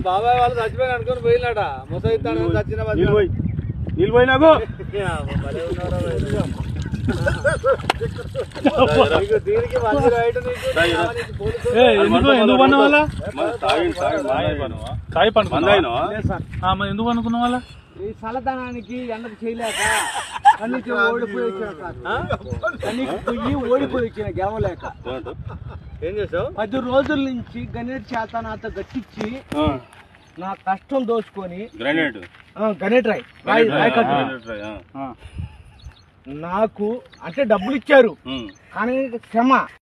బాబాయ్ వాళ్ళు చచ్చిపోయి అనుకుని పోయినాట ముసైతాను చచ్చిన నిలిపోయినాకు దీనికి ఎందుకు పన్న వాళ్ళ కాయ పండు ఎందుకు అనుకున్న వాళ్ళ ఈ చల్లదనానికి ఎండకు చేయలేక కన్నీకి ఓడిపోయి వచ్చిన గెలవలేక ఏం చేసావు 10 రోజుల నుంచి గణేట్ చేత నాతో గట్టించి నా కష్టం దోచుకొని గణేట్ రాయ్ నాకు అంటే డబ్బులు ఇచ్చారు కానీ క్షమ